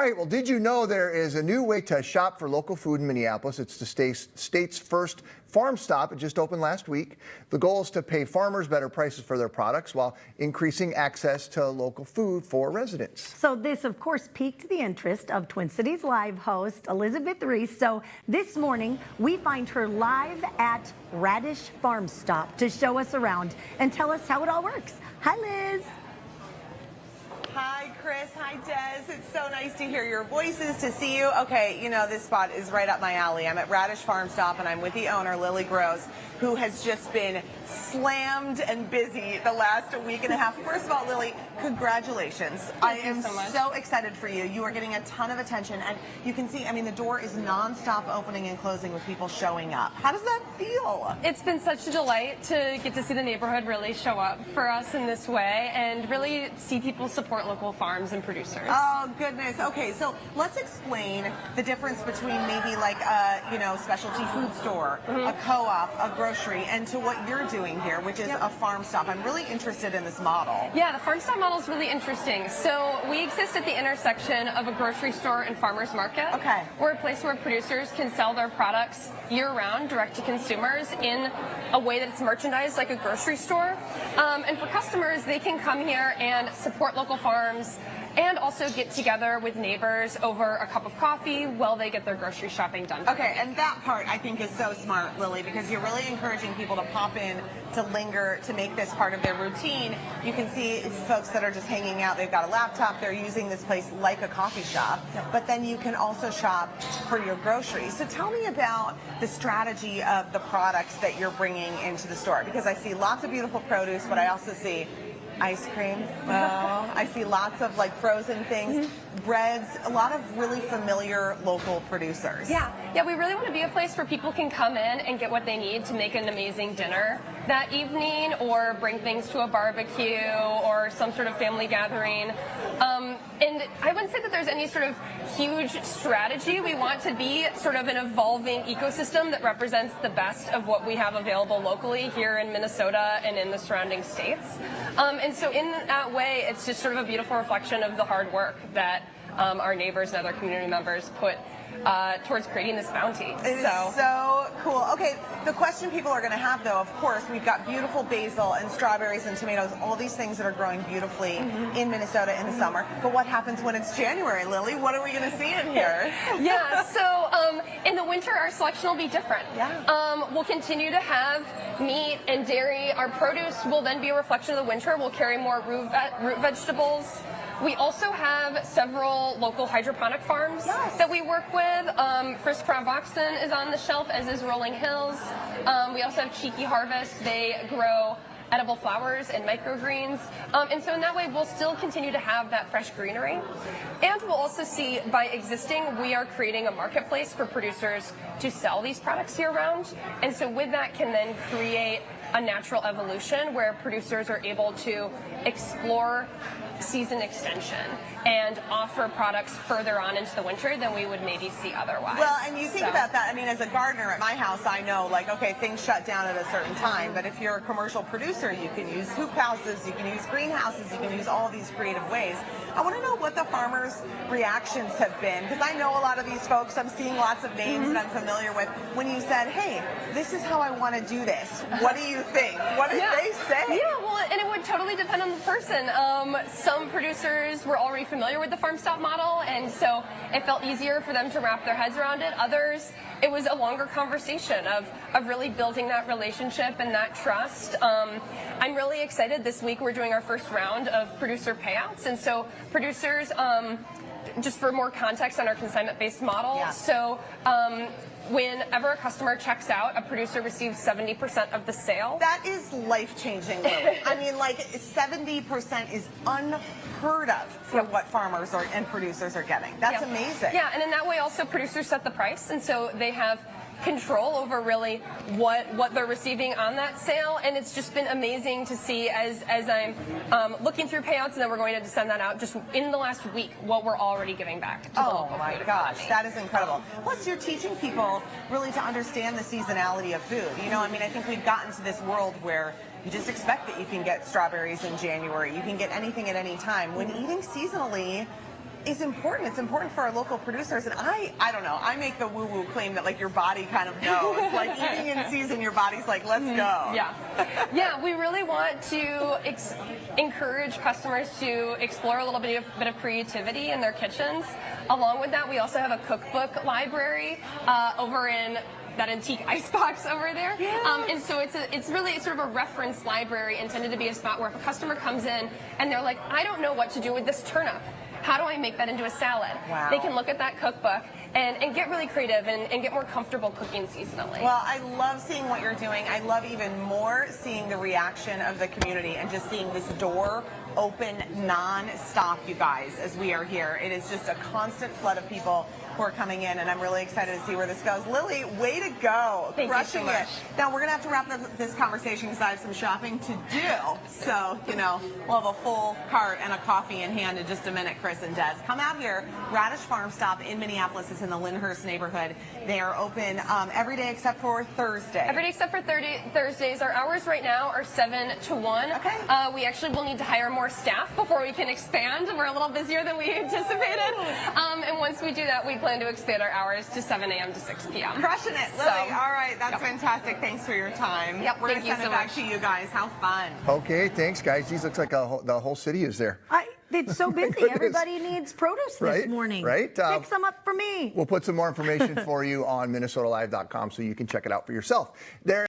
right, well, did you know there is a new way to shop for local food in Minneapolis? It's the state's first farm stop. It just opened last week. The goal is to pay farmers better prices for their products while increasing access to local food for residents. So this, of course, piqued the interest of Twin Cities Live host Elizabeth Ries. So this morning, we find her live at Radish Farm Stop to show us around and tell us how it all works. Hi, Liz. Hi, Chris. Hi, Des. It's so nice to hear your voices, to see you. Okay, you know, this spot is right up my alley. I'm at Radish Farm Stop, and I'm with the owner, Lily Gross, who has just been slammed and busy the last week and a half. First of all, Lily, congratulations. I am so excited for you. You are getting a ton of attention, and you can see, I mean, the door is nonstop opening and closing with people showing up. How does that feel? It's been such a delight to get to see the neighborhood really show up for us in this way and really see people support local farms and producers. Oh, goodness. Okay, so let's explain the difference between maybe like a, specialty food store, a co-op, a grocery, and to what you're doing here, which is a farm stop. I'm really interested in this model. Yeah, the farm stop model is really interesting. So we exist at the intersection of a grocery store and farmers market. Okay. We're a place where producers can sell their products year-round direct to consumers in a way that's merchandised like a grocery store. And for customers, they can come here and support local farms and also get together with neighbors over a cup of coffee while they get their grocery shopping done. Okay, and that part I think is so smart, Lily, because you're really encouraging people to pop in, to linger, to make this part of their routine. You can see folks that are just hanging out, they've got a laptop, they're using this place like a coffee shop, but then you can also shop for your groceries. So tell me about the strategy of the products that you're bringing into the store, because I see lots of beautiful produce, but I also see ice cream. I see lots of like frozen things, breads, a lot of really familiar local producers. Yeah, we really want to be a place where people can come in and get what they need to make an amazing dinner that evening, or bring things to a barbecue or some sort of family gathering. And I wouldn't say that there's any sort of huge strategy. We want to be sort of an evolving ecosystem that represents the best of what we have available locally here in Minnesota and in the surrounding states. And so in that way, it's just sort of a beautiful reflection of the hard work that our neighbors and other community members put towards creating this bounty. It is so cool. Okay, the question people are going to have, though, of course, we've got beautiful basil and strawberries and tomatoes, all these things that are growing beautifully in Minnesota in the summer. But what happens when it's January, Lily? What are we going to see in here? Yeah, so in the winter, our selection will be different. Yeah. We'll continue to have meat and dairy. Our produce will then be a reflection of the winter. We'll carry more root vegetables. We also have several local hydroponic farms that we work with. Frisk Farm Boxen is on the shelf, as is Rolling Hills. We also have Cheeky Harvest. They grow edible flowers and microgreens. And so in that way, we'll still continue to have that fresh greenery. And we'll also see, by existing, we are creating a marketplace for producers to sell these products year-round. And so with that can then create a natural evolution where producers are able to explore season extension and offer products further on into the winter than we would maybe see otherwise. Well, and you think about that, I mean, as a gardener at my house, I know, like, okay, things shut down at a certain time, but if you're a commercial producer, you can use hoop houses, you can use greenhouses, you can use all these creative ways. I want to know what the farmers' reactions have been, because I know a lot of these folks, I'm seeing lots of names that I'm familiar with. When you said, hey, this is how I want to do this, what do you think? What did they say? Yeah, well, and it would totally depend on the person. Some producers were already familiar with the farm stop model, and so it felt easier for them to wrap their heads around it. Others, it was a longer conversation of really building that relationship and that trust. I'm really excited. This week we're doing our first round of producer payouts, and so producers, just for more context on our consignment-based model, so whenever a customer checks out, a producer receives 70% of the sale. That is life-changing, Lily. I mean, like, 70% is unheard of for what farmers and producers are getting. That's amazing. Yeah, and in that way also producers set the price, and so they have control over really what they're receiving on that sale, and it's just been amazing to see as I'm looking through payouts, and then we're going to send that out just in the last week what we're already giving back to the local food economy. That is incredible. Plus, you're teaching people really to understand the seasonality of food. You know, I mean, I think we've gotten to this world where you just expect that you can get strawberries in January, you can get anything at any time. When eating seasonally, is important. It's important for our local producers. And I don't know, I make the woo-woo claim that like your body kind of knows. Like eating in season, your body's like, let's go. Yeah. Yeah, we really want to encourage customers to explore a little bit of creativity in their kitchens. Along with that, we also have a cookbook library over in that antique icebox over there. Yeah. And so it's really sort of a reference library intended to be a spot where if a customer comes in and they're like, I don't know what to do with this turnip. How do I make that into a salad? Wow. They can look at that cookbook and get really creative and get more comfortable cooking seasonally. Well, I love seeing what you're doing. I love even more seeing the reaction of the community and just seeing this door open non-stop, you guys, as we are here. It is just a constant flood of people who are coming in, and I'm really excited to see where this goes. Lily, way to go. Thank you Crushing so much. it. Now, we're going to have to wrap up this conversation because I have some shopping to do. So, you know, we'll have a full cart and a coffee in hand in just a minute, Chris and Des. Come out here. Radish Farm Stop in Minneapolis is in the Lynnhurst neighborhood. They are open every day except for Thursday. Every day except for Thursdays. Our hours right now are 7 to 1. Okay. We actually will need to hire more staff before we can expand. We're a little busier than we anticipated. And once we do that, we plan to expand our hours to 7 a.m. to 6 p.m. Crushing it, Lily. All right, that's Yep. fantastic. Thanks for your time. Yep, We're going thank to you send so it back much. to you guys. How fun. Okay, thanks, guys. These looks like the whole city is there. It's so busy. It is. Everybody needs produce Right, this morning. right. Pick some up for me. We'll put some more information for you on MinnesotaLive.com so you can check it out for yourself. There.